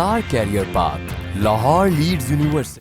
Star Career Path, Lahore Leeds University.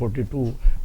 42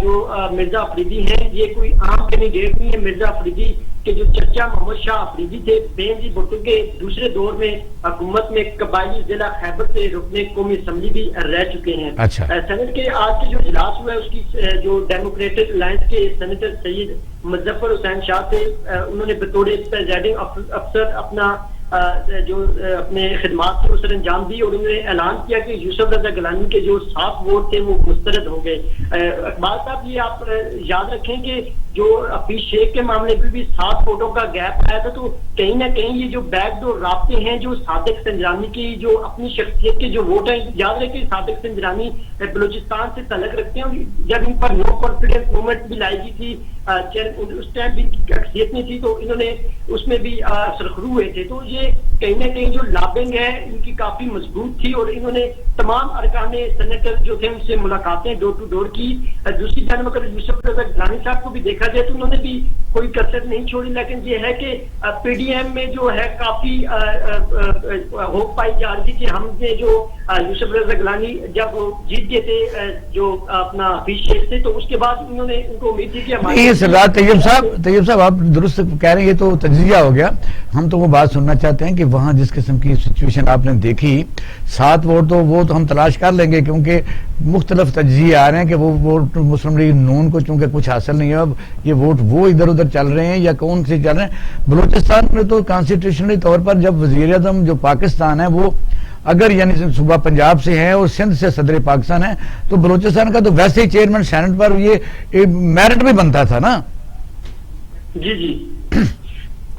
جو مرزا افریدی ہیں یہ کوئی عام کینڈیڈیٹ نہیں ہے. مرزا افریدی کہ جو چچا محمد شاہ افریدی تھے بین جی بھٹو کے دوسرے دور میں حکومت میں قبائلی ضلع خیبر سے رکن قومی اسمبلی بھی رہ چکے ہیں. سینٹ کے آج کے جو اجلاس ہوا ہے اس کی جو ڈیموکریٹک الائنس کے سینیٹر سید مظفر حسین شاہ تھے, انہوں نے بطور پریزائڈنگ افسر اپنا جو اپنے خدمات سے سر انجام دی اور انہوں نے اعلان کیا کہ یوسف رضا گیلانی کے جو 7 ووٹ تھے وہ مسترد ہو گئے. اقبال صاحب یہ آپ یاد رکھیں کہ جو حفیظ شیخ کے معاملے میں بھی 7 ووٹوں کا گیپ آیا تھا, تو کہیں نہ کہیں یہ جو بیک ڈور رابطے ہیں جو صادق سنجرانی کی جو اپنی شخصیت کے جو ووٹ ہیں, یاد رکھیں صادق سنجرانی بلوچستان سے تعلق رکھتے ہیں, جب ان پر نو کانفیڈنس موومنٹ بھی لائی گئی تھی اس ٹائم بھی شخصیت نہیں تھی تو انہوں نے اس میں بھی سرخرو ہوئے تھے. تو یہ کہیں نہ کہیں جو لابنگ ہے ان کی کافی مضبوط تھی اور انہوں نے تمام ارکان سینیٹر جو تھے ان سے ملاقاتیں ڈور ٹو ڈور کی. دوسری جانب اگر یوسف رضا گیلانی صاحب کو بھی دیکھا جائے تو انہوں نے بھی کوئی کسر نہیں چھوڑی, لیکن یہ ہے کہ پی ڈی ایم میں جو ہے کافی ہوپ پائی جا رہی تھی کہ ہم نے جو یوسف رضا گیلانی جب جیت گئے تھے جو اپنا حفیظ شیخ سے, تو اس کے بعد انہوں نے ان کو امید تھی کہ ہمارے سردار طیب صاحب آپ درست کہہ رہے ہیں, یہ تو تجزیہ ہو گیا. ہم تو وہ بات سننا چاہتے ہیں کہ وہاں جس قسم کی سچویشن آپ نے دیکھی 7 ووٹ تو وہ تو ہم تلاش کر لیں گے, کیونکہ مختلف تجزیے آ رہے ہیں کہ وہ ووٹ مسلم لیگ نون کو چونکہ کچھ حاصل نہیں ہے, اب یہ ووٹ وہ ادھر ادھر چل رہے ہیں یا کون سے چل رہے ہیں. بلوچستان میں تو کانسٹیٹیوشنلی طور پر جب وزیر اعظم جو پاکستان ہے وہ اگر یعنی صوبہ پنجاب سے ہے اور سندھ سے صدر پاکستان ہے, تو بلوچستان کا تو ویسے ہی چیئرمین سینٹ پر یہ میرٹ بھی بنتا تھا نا. جی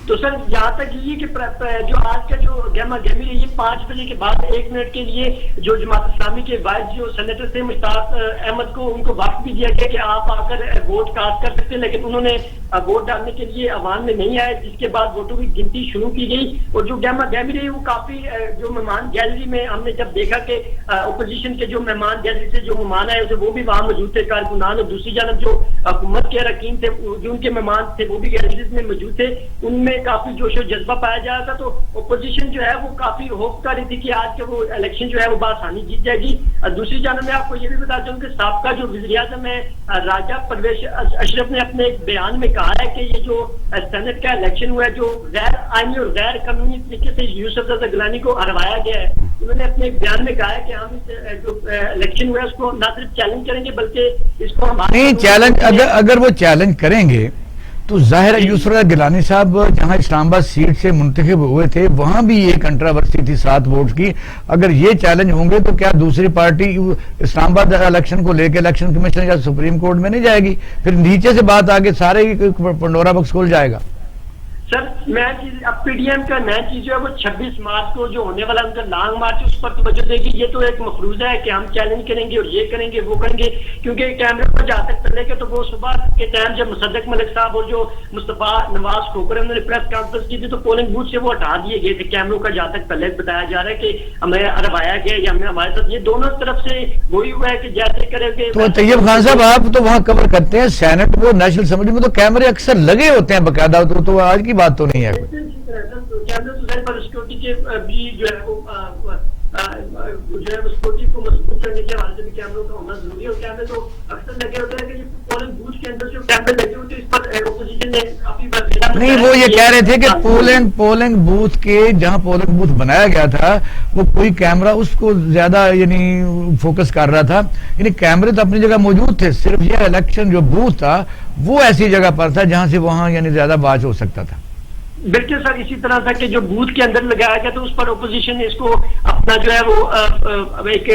تو سر یہاں تک یہ کہ جو آج کا جو گہما گہمی ہے یہ 5 بجے کے بعد 1 منٹ کے لیے جو جماعت اسلامی کے وائس جو سینیٹر تھے مشتاق احمد کو ان کو وقت بھی دیا گیا کہ آپ آ کر ووٹ کاسٹ کر سکتے ہیں, لیکن انہوں نے ووٹ ڈالنے کے لیے عوام میں نہیں آئے, جس کے بعد ووٹوں کی گنتی شروع کی گئی. اور جو گہما گہمی رہی وہ کافی جو مہمان گیلری میں ہم نے جب دیکھا کہ اپوزیشن کے جو مہمان گیلری سے جو مہمان آئے اسے وہ بھی وہاں موجود تھے کارکنان, اور دوسری جانب جو حکومت کے اراکین تھے جو ان کے مہمان تھے وہ بھی گیلریز میں موجود تھے, ان میں کافی جوش و جذبہ پایا جا رہا تھا. تو اپوزیشن جو ہے وہ کافی ہوپ کر رہی تھی کہ آج کے وہ الیکشن جو ہے وہ بآسانی جیت جائے گی. دوسری جانب میں آپ کو یہ بھی بتا چاہوں کہ سابقہ جو وزیر اعظم ہے راجہ پرویز اشرف نے اپنے ایک بیان میں کہا ہے کہ یہ جو سینٹ کا الیکشن ہوا ہے جو غیر آئینی اور غیر قانونی طریقے سے یوسف رضا گیلانی کو ہروایا گیا ہے, انہوں نے اپنے ایک بیان میں کہا ہے کہ ہم جو الیکشن ہوا ہے اس کو نہ صرف چیلنج کریں گے بلکہ اس کو ہمارے چیلنج اگر وہ چیلنج کریں گے تو ظاہر ہے یوسف رضا گیلانی صاحب جہاں اسلام آباد سیٹ سے منتخب ہوئے تھے وہاں بھی یہ کنٹراورسی تھی 7 ووٹ کی. اگر یہ چیلنج ہوں گے تو کیا دوسری پارٹی اسلام آباد الیکشن کو لے کے الیکشن کمیشن یا سپریم کورٹ میں نہیں جائے گی؟ پھر نیچے سے بات آگے سارے پنڈورا باکس کھول جائے گا. سر نیا چیز اب پی ڈی ایم کا نیا چیز جو ہے وہ 26 مارچ کو جو ہونے والا ان کا لانگ مارچ اس پر توجہ دے گی. یہ تو ایک مفروضہ ہے کہ ہم چیلنج کریں گے اور یہ کریں گے وہ کریں گے, کیونکہ کیمرے پر جہاں تک چلے گا تو وہ صبح کے ٹائم جب مصدق ملک صاحب اور جو مصطفیٰ نواز کھوکر انہوں نے پریس کانفرنس کی تھی تو پولنگ بوتھ سے وہ ہٹا دیے گئے تھے کیمروں کا, جہاں تک پہلے بتایا جا رہا ہے کہ ہمیں ہروایا گیا یا ہمیں ہمارے ساتھ, یہ دونوں طرف سے وہی ہوا ہے کہ جیسے کرے گے. تو طیب خان صاحب آپ تو وہاں کور کرتے ہیں سینٹ وہ نیشنل اسمبلی میں تو کیمرے اکثر لگے ہوتے ہیں باقاعدہ, تو آج کی بات تو نہیں ہے. سیکورٹی کے بھی جو ہے وہ جو ہے سیکورٹی کو مضبوط کرنے کے حوالے سے بھی کیمروں کا ہونا ضروری ہے, اور کیمرے تو اکثر لگے ہوتے ہیں کہ پولنگ بوتھ کے اندر جو کیمرے لگے ہوتے ہیں اس پر اپوزیشن نے کافی نہیں, وہ یہ کہہ رہے تھے کہ پولنگ بوتھ کے جہاں پولنگ بوتھ بنایا گیا تھا وہ کوئی کیمرہ اس کو زیادہ یعنی فوکس کر رہا تھا, یعنی کیمرے تو اپنی جگہ موجود تھے, صرف یہ الیکشن جو بوتھ تھا وہ ایسی جگہ پر تھا جہاں سے وہاں یعنی زیادہ واچ ہو سکتا تھا. بالکل سر اسی طرح تھا کہ جو بوتھ کے اندر لگایا گیا تو اس پر اپوزیشن نے اس کو اپنا جو ہے وہ ایک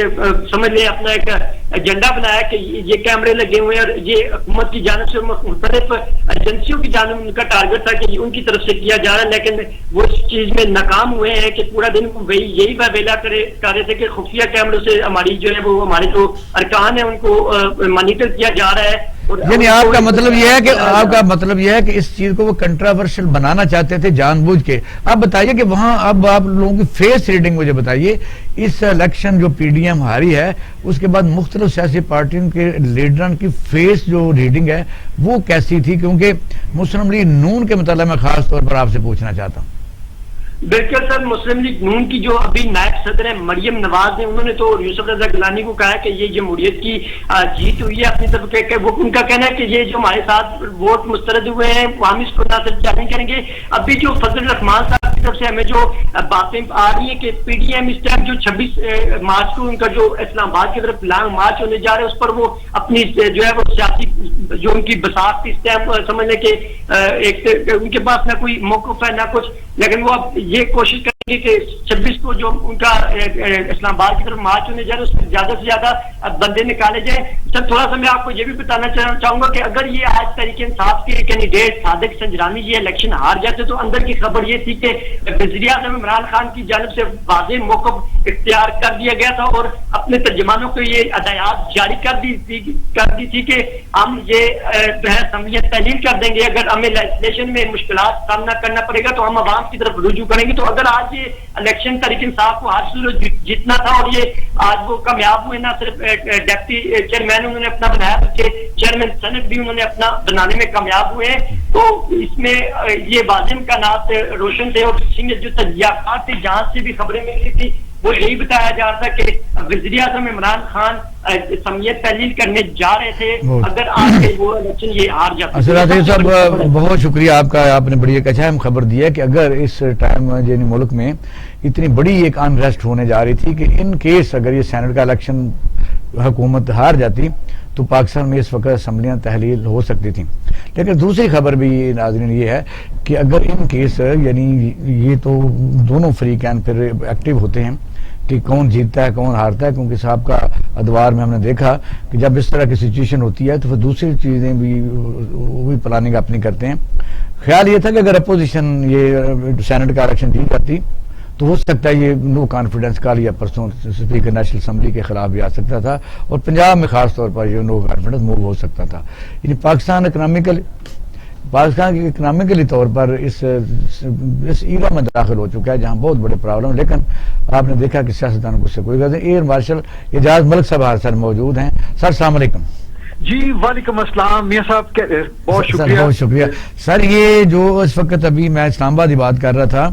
سمجھ لیں اپنا ایک ایجنڈا بنایا کہ یہ کیمرے لگے ہوئے ہیں اور یہ حکومت کی جانب سے مختلف ایجنسیوں کی جانب ان کا ٹارگٹ تھا کہ ان کی طرف سے کیا جا رہا ہے, لیکن وہ اس چیز میں ناکام ہوئے ہیں کہ پورا دن یہی ویلا کر رہے تھے کہ خفیہ کیمروں سے ہماری جو ہے وہ ہمارے جو ارکان ہیں ان کو مانیٹر کیا جا رہا ہے. یعنی آپ کا مطلب یہ ہے کہ اس چیز کو وہ کنٹراورشل بنانا چاہتے تھے جان بوجھ کے. آپ بتائیے کہ وہاں اب آپ لوگوں کی فیس ریڈنگ مجھے بتائیے, اس الیکشن جو پی ڈی ایم ہاری ہے اس کے بعد مختلف سیاسی پارٹیوں کے لیڈران کی فیس جو ریڈنگ ہے وہ کیسی تھی؟ کیونکہ مسلم لیگ نون کے متعلق میں خاص طور پر آپ سے پوچھنا چاہتا ہوں. بالکل سر، مسلم لیگ نون کی جو ابھی نائب صدر ہیں مریم نواز نے، انہوں نے تو یوسف رضا گیلانی کو کہا ہے کہ یہ جمہوریت کی جیت ہوئی ہے اپنی طرف کہ وہ ان کا کہنا ہے کہ یہ جو ہمارے ساتھ ووٹ مسترد ہوئے ہیں ہم اس کو نہ صرف جاری کریں گے. ابھی جو فضل الرحمان صاحب کی طرف سے ہمیں جو باتیں آ رہی ہیں کہ پی ڈی ایم اس ٹائم جو 26 مارچ کو ان کا جو اسلام آباد کی طرف لانگ مارچ ہونے جا رہے ہیں اس پر وہ اپنی جو ہے وہ سیاسی جو ان کی بساط اس ٹائم سمجھ لیں کہ ایک ان کے پاس نہ کوئی موقف ہے نہ کچھ، لیکن وہ اب یہ کوشش کریں گے کہ 26 کو جو ان کا اسلام آباد کی طرف مارچ ہونے جا رہا ہے اس میں زیادہ سے زیادہ بندے نکالے جائیں. سر تھوڑا سا میں آپ کو یہ بھی بتانا چاہوں گا کہ اگر یہ آج تحریک انصاف کے کینڈیڈیٹ صادق سنجرانی یہ الیکشن ہار جاتے تو اندر کی خبر یہ تھی کہ وزیر اعظم عمران خان کی جانب سے واضح موقف اختیار کر دیا گیا تھا اور اپنے ترجمانوں کو یہ ہدایات جاری کر دی تھی کہ ہم یہ بحث سمعیت تحلیل کر دیں گے، اگر ہمیں لیجسلیشن میں مشکلات سامنا کرنا پڑے گا تو ہم عوام کی طرف رجوع کریں گے. تو اگر آج یہ الیکشن تحریک انصاف کو ہر صورت جیتنا تھا اور یہ آج وہ کامیاب ہوئے، نہ صرف ڈپٹی چیئرمین انہوں نے اپنا بنایا بلکہ چیئرمین سینٹ بھی انہوں نے اپنا بنانے میں کامیاب ہوئے ہیں، تو اس میں یہ واضح امکانات روشن تھے. اور جو تجزیات تھے جہاں سے بھی خبریں مل رہی تھی وہ یہی بتایا جا رہا تھا کہ وزیر اعظم عمران خان سمیت تحلیل کرنے جا رہے تھے اگر آج کے وہ الیکشن یہ ہار جاتے. صاحب بہت شکریہ آپ کا، آپ نے بڑی ایک اہم خبر دی ہے کہ اگر اس ٹائم یعنی ملک میں اتنی بڑی ایک انریسٹ ہونے جا رہی تھی کہ ان کیس اگر یہ سینٹ کا الیکشن حکومت ہار جاتی تو پاکستان میں اس وقت اسمبلیاں تحلیل ہو سکتی تھیں. لیکن دوسری خبر بھی ناظرین یہ ہے کہ اگر ان کیس یعنی یہ تو دونوں فریقین پھر ایکٹیو ہوتے ہیں کہ کون جیتتا ہے کون ہارتا ہے، کیونکہ صاحب کا ادوار میں ہم نے دیکھا کہ جب اس طرح کی سچویشن ہوتی ہے تو پھر دوسری چیزیں بھی پلاننگ اپنی کرتے ہیں. خیال یہ تھا کہ اگر اپوزیشن یہ سینٹ کا الیکشن جیت جاتی تو ہو سکتا ہے یہ نو کانفیڈنس کال یا پرسوں اسپیکر نیشنل اسمبلی کے خلاف بھی آ سکتا تھا اور پنجاب میں خاص طور پر یہ نو کانفیڈنس موو ہو سکتا تھا. یعنی پاکستان کی اکنامیکلی طور پر اس ایرا میں داخل ہو چکا ہے جہاں بہت بڑے پرابلم، لیکن آپ نے دیکھا کہ سیاستدان کو اس سے کوئی غرض نہیں. ایئر مارشل اعجاز ملک صاحب ہر سر موجود ہیں. سر السلام علیکم. جی وعلیکم السلام میاں صاحب، بہت شکریہ. بہت شکریہ سر. یہ جو اس وقت ابھی میں اسلام آباد کی بات کر رہا تھا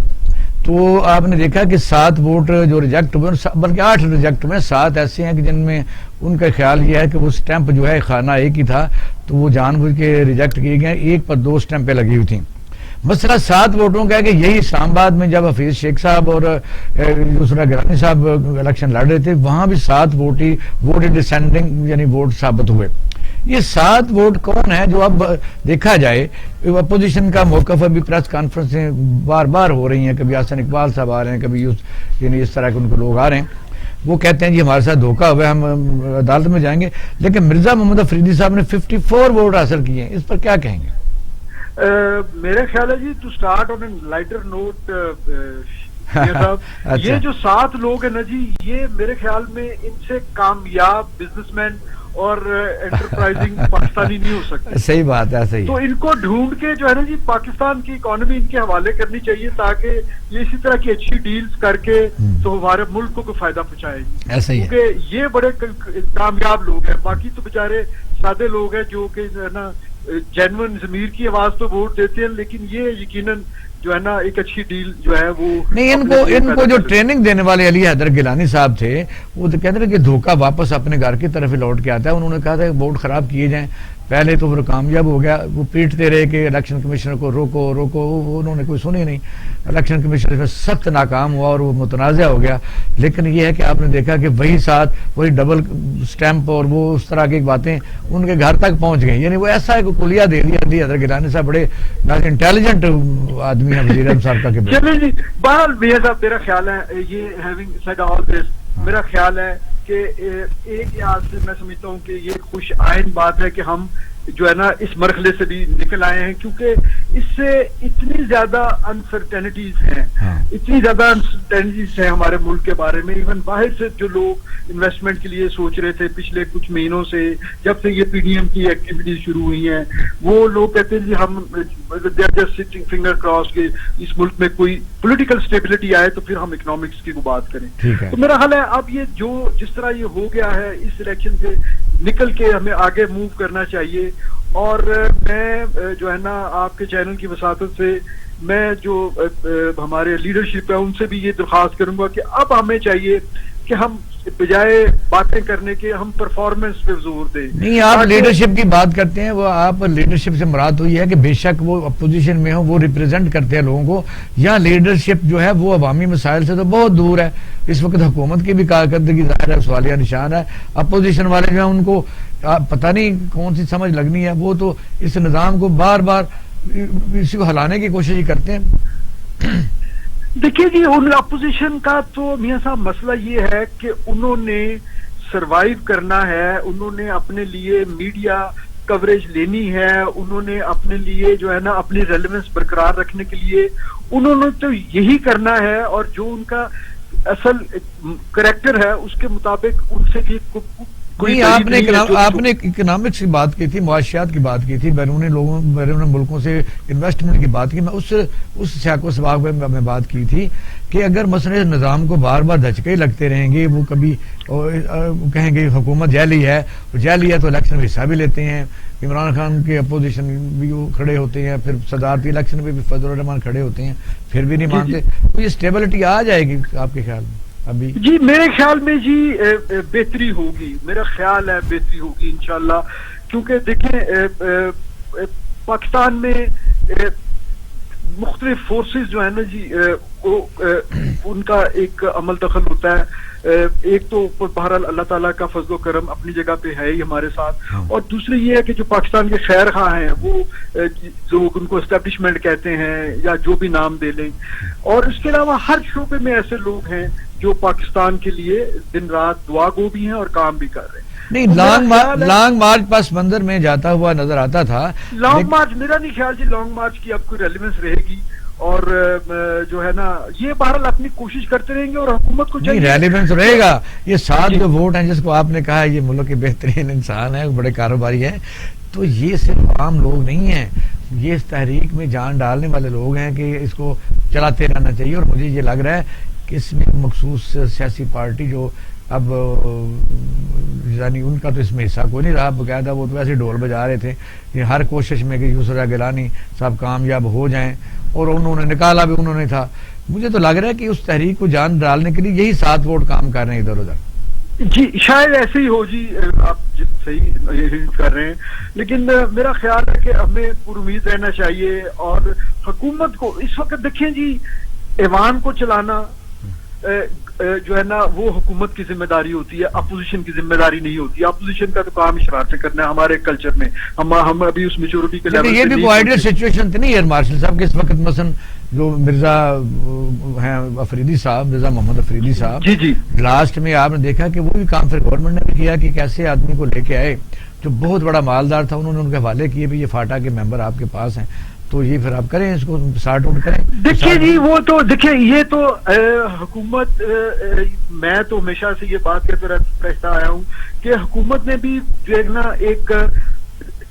تو آپ نے دیکھا کہ 7 ووٹ جو ریجیکٹ ہوئے بلکہ 8 ریجیکٹ ہوئے، 7 ایسے ہیں کہ جن میں ان کا خیال یہ ہے کہ وہ سٹیمپ جو ہے خانہ ایک ہی تھا تو وہ جان بوجھ کے ریجیکٹ کیے گئے، ایک پر 2 سٹیمپیں لگی ہوئی تھیں. مسئلہ 7 ووٹوں کا ہے کہ یہی اسلام آباد میں جب حفیظ شیخ صاحب اور دوسرا گیلانی صاحب الیکشن لڑ رہے تھے وہاں بھی 7 ووٹ ڈسینڈنگ یعنی ووٹ ثابت ہوئے. یہ 7 ووٹ کون ہے جو اب دیکھا جائے اپوزیشن کا موقف ابھی پریس کانفرنسیں بار بار ہو رہی ہیں، کبھی حسن اقبال صاحب آ رہے ہیں، کبھی یعنی اس طرح کے ان کے لوگ آ رہے ہیں، وہ کہتے ہیں جی ہمارے ساتھ دھوکہ ہوا ہے ہم عدالت میں جائیں گے. لیکن مرزا محمد افریدی صاحب نے 54 ووٹ حاصل کیے ہیں، اس پر کیا کہیں گے؟ میرا خیال ہے جی to start on a lighter note یہ جو 7 لوگ ہیں نا جی، یہ میرے خیال میں ان سے کامیاب بزنس مین اور انٹرپرائزنگ پاکستانی نہیں ہو سکتے. صحیح بات ہے. صحیح. تو ان کو ڈھونڈ کے جو ہے نا جی پاکستان کی اکانومی ان کے حوالے کرنی چاہیے تاکہ یہ اسی طرح کی اچھی ڈیلز کر کے تو ہمارے ملک کو فائدہ پہنچائے گی. ایسا ہی ہے کیونکہ یہ بڑے کامیاب لوگ ہیں، باقی تو بیچارے سادے لوگ ہیں جو کہ جو ہے نا جینون ضمیر کی آواز پہ ووٹ دیتے ہیں، لیکن یہ یقیناً جو ہے نا ایک اچھی ڈیل جو ہے وہ نہیں. ان کو جو ٹریننگ دینے والے علی حیدر گیلانی صاحب تھے وہ تو کہتے ہیں کہ دھوکہ واپس اپنے گھر کی طرف لوٹ کے آتا ہے. انہوں نے کہا تھا کہ ووٹ خراب کیے جائیں، پہلے تو پھر کامیاب ہو گیا، وہ پیٹتے رہے کہ الیکشن کمیشنر کو روکو، انہوں نے کوئی سنی نہیں. الیکشن کمیشنر میں سخت ناکام ہوا اور وہ متنازع ہو گیا. لیکن یہ ہے کہ آپ نے دیکھا کہ وہی ساتھ وہی ڈبل سٹیمپ اور وہ اس طرح کی باتیں ان کے گھر تک پہنچ گئی. یعنی وہ ایسا ہے کہ کلیہ دے دیا. علی حیدر گیلانی صاحب بڑے انٹیلیجنٹ آدمی ہیں وزیر اعظم صاحب کا. چلیں جی بہرحال میاں صاحب میرا خیال ہے یہ ہیونگ سیڈ آل دس میرا خیال ہے کہ ایک لحاظ سے میں سمجھتا ہوں کہ یہ خوش آئند بات ہے کہ ہم جو ہے نا اس مرحلے سے بھی نکل آئے ہیں، کیونکہ اس سے اتنی زیادہ انسرٹینٹیز ہیں ہمارے ملک کے بارے میں. ایون باہر سے جو لوگ انویسٹمنٹ کے لیے سوچ رہے تھے پچھلے کچھ مہینوں سے جب سے یہ پی ڈی ایم کی ایکٹیویٹیز شروع ہوئی ہیں، وہ لوگ کہتے ہیں جی ہم جسٹ سٹنگ فنگر کراس کے اس ملک میں کوئی پولیٹیکل اسٹیبلٹی آئے تو پھر ہم اکنامکس کی بات کریں. تو میرا خیال ہے اب یہ جس طرح یہ ہو گیا ہے اس الیکشن سے نکل کے ہمیں آگے موو کرنا چاہیے. اور میں جو ہے نا آپ کے چینل کی وساطت سے میں جو ہمارے لیڈرشپ ہے ان سے بھی یہ درخواست کروں گا کہ اب ہمیں چاہیے کہ ہم بجائے باتیں کرنے کے ہم پرفارمنس پہ زور دیں. نہیں، آپ لیڈرشپ کی بات کرتے ہیں، وہ آپ لیڈرشپ سے مراد ہوئی ہے کہ بے شک وہ اپوزیشن میں ہو، وہ ریپرزینٹ کرتے ہیں لوگوں کو، یا لیڈرشپ جو ہے وہ عوامی مسائل سے تو بہت دور ہے. اس وقت حکومت کی بھی کارکردگی ظاہر ہے سوالیہ نشان ہے. اپوزیشن والے جو ہیں ان کو پتہ نہیں کون سی سمجھ لگنی ہے، وہ تو اس نظام کو بار بار اسی کو ہلانے کی کوشش ہی کرتے ہیں. دیکھیے جی، ان اپوزیشن کا تو میاں صاحب مسئلہ یہ ہے کہ انہوں نے سروائیو کرنا ہے، انہوں نے اپنے لیے میڈیا کوریج لینی ہے، انہوں نے اپنے لیے جو ہے نا اپنی ریلیونس برقرار رکھنے کے لیے انہوں نے تو یہی کرنا ہے، اور جو ان کا اصل کریکٹر ہے اس کے مطابق ان سے بھی نہیں، آپ نے اکنامکس کی بات کی تھی، معاشیات کی بات کی تھی، بیرون ملکوں سے انویسٹمنٹ کی بات کی. میں اس سیاق و سباق میں بات کی تھی کہ اگر مثلا اس نظام کو بار بار دھچکے لگتے رہیں گے، وہ کبھی کہیں گے حکومت جعلی ہے تو الیکشن میں حصہ بھی لیتے ہیں. عمران خان کے اپوزیشن بھی کھڑے ہوتے ہیں، پھر صدارتی الیکشن میں بھی فضل الرحمان کھڑے ہوتے ہیں، پھر بھی نہیں مانتے. تو یہ اسٹیبلٹی آ جائے گی آپ کے خیال میں ابھی؟ جی میرے خیال میں جی بہتری ہوگی، میرا خیال ہے بہتری ہوگی انشاءاللہ. کیونکہ دیکھیں پاکستان میں مختلف فورسز جو ہے نا جی ان کا ایک عمل دخل ہوتا ہے. ایک تو بہرحال اللہ تعالیٰ کا فضل و کرم اپنی جگہ پہ ہے ہی ہمارے ساتھ، اور دوسری یہ ہے کہ جو پاکستان کے خیر خواہ ہیں وہ لوگ ان کو اسٹیبلشمنٹ کہتے ہیں یا جو بھی نام دے لیں، اور اس کے علاوہ ہر شعبے میں ایسے لوگ ہیں جو پاکستان کے لیے دن رات دعا گو بھی ہیں اور کام بھی کر رہے ہیں. نہیں، لانگ مارچ پس منظر میں جاتا ہوا نظر آتا تھا. لانگ مارچ میرا نہیں خیال جی لانگ مارچ کی اب کوئی ریلیونس رہے گی، اور جو ہے نا یہ بہرحال اپنی کوشش کرتے رہیں گے، اور حکومت کو چاہیے ریلیونس رہے گا. یہ 7 جو ووٹ ہیں جس کو آپ نے کہا یہ ملک کے بہترین انسان ہیں، بڑے کاروباری ہیں، تو یہ صرف عام لوگ نہیں ہیں، یہ اس تحریک میں جان ڈالنے والے لوگ ہیں کہ اس کو چلاتے رہنا چاہیے. اور مجھے یہ لگ رہا ہے کہ اس میں مخصوص سیاسی پارٹی جو اب یعنی ان کا تو اس میں حصہ کوئی نہیں رہا، باقاعدہ وہ تو ایسے ڈھول بجا رہے تھے کہ ہر کوشش میں کہ یسرا گیلانی صاحب کامیاب ہو جائیں، اور انہوں نے نکالا بھی انہوں نے تھا. مجھے تو لگ رہا ہے کہ اس تحریک کو جان ڈالنے کے لیے یہی 7 ووٹ کام کر رہے ہیں ادھر ادھر. جی شاید ایسے ہی ہو جی، آپ صحیح کر رہے ہیں، لیکن میرا خیال ہے کہ ہمیں پر امید رہنا چاہیے. اور حکومت کو اس وقت دیکھیں جی، ایوان کو چلانا جو ہے نا وہ حکومت کی ذمہ داری ہوتی ہے، اپوزیشن کی ذمہ داری نہیں ہوتی. اپوزیشن کا تو کام شرارتیں کرنا ہے ہمارے کلچر میں، ہم ابھی اس میچورٹی کے لیول یہ بھی کوئی آئیڈیل سچویشن تو نہیں ہے مارشل صاحب کہ اس وقت مثلا جو مرزا ہیں افریدی صاحب، مرزا محمد افریدی صاحب، جی لاسٹ میں آپ نے دیکھا کہ وہ بھی کام پھر گورنمنٹ نے بھی کیا کہ کیسے آدمی کو لے کے آئے جو بہت بڑا مالدار تھا، انہوں نے ان کے حوالے کیے بھی یہ فاٹا کے ممبر آپ کے پاس ہیں، تو یہ پھر آپ کریں اس کو سارٹ آؤٹ کریں. دیکھیے جی وہ تو دیکھیں یہ تو حکومت، میں تو ہمیشہ سے یہ بات کہتا آیا ہوں کہ حکومت نے بھی جو ہے نا ایک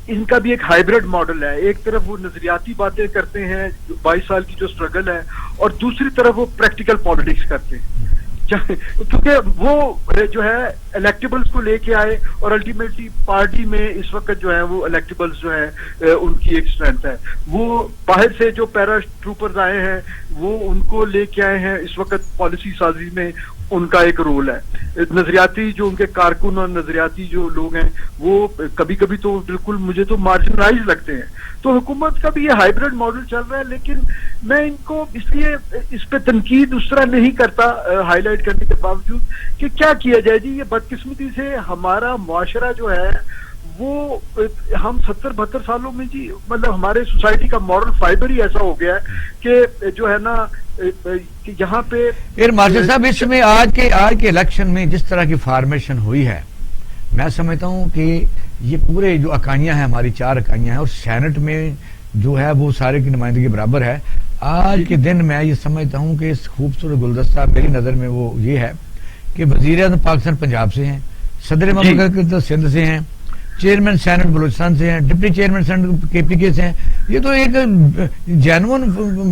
ان کا بھی ایک ہائیبرڈ ماڈل ہے. ایک طرف وہ نظریاتی باتیں کرتے ہیں 22 سال کی جو سٹرگل ہے، اور دوسری طرف وہ پریکٹیکل پالیٹکس کرتے ہیں، کیونکہ وہ جو ہے الیکٹیبلز کو لے کے آئے، اور الٹیمیٹلی پارٹی میں اس وقت جو ہے وہ الیکٹیبلز جو ہے ان کی ایک اسٹرینتھ ہے. وہ باہر سے جو پیرا ٹروپرز آئے ہیں وہ ان کو لے کے آئے ہیں. اس وقت پالیسی سازی میں ان کا ایک رول ہے. نظریاتی جو ان کے کارکن اور نظریاتی جو لوگ ہیں وہ کبھی کبھی تو بالکل مجھے تو مارجنلائز لگتے ہیں. تو حکومت کا بھی یہ ہائیبرڈ ماڈل چل رہا ہے، لیکن میں ان کو اس لیے اس پہ تنقید اس طرح نہیں کرتا ہائی لائٹ کرنے کے باوجود کہ کیا کیا جائے جی. یہ بدقسمتی سے ہمارا معاشرہ جو ہے وہ ہم 70-72 سالوں میں جی مطلب ہمارے سوسائٹی کا مورل فائبر ہی ایسا ہو گیا ہے کہ جو ہے نا کہ یہاں پہ مارشل صاحب اس میں آج کے الیکشن میں جس طرح کی فارمیشن ہوئی ہے، میں سمجھتا ہوں کہ یہ پورے جو اکائیاں ہیں ہماری 4 اکائیاں ہیں، اور سینٹ میں جو ہے وہ سارے کی نمائندگی برابر ہے. آج کے دن میں یہ سمجھتا ہوں کہ اس خوبصورت گلدستہ میری نظر میں وہ یہ ہے کہ وزیر اعظم پاکستان پنجاب سے ہیں، صدر مملکت سندھ سے ہیں، چیئرمین سینٹ بلوچستان سے ہیں, ڈپٹی چیئرمین سینٹ کے پی کے سے ہیں. یہ تو ایک جینون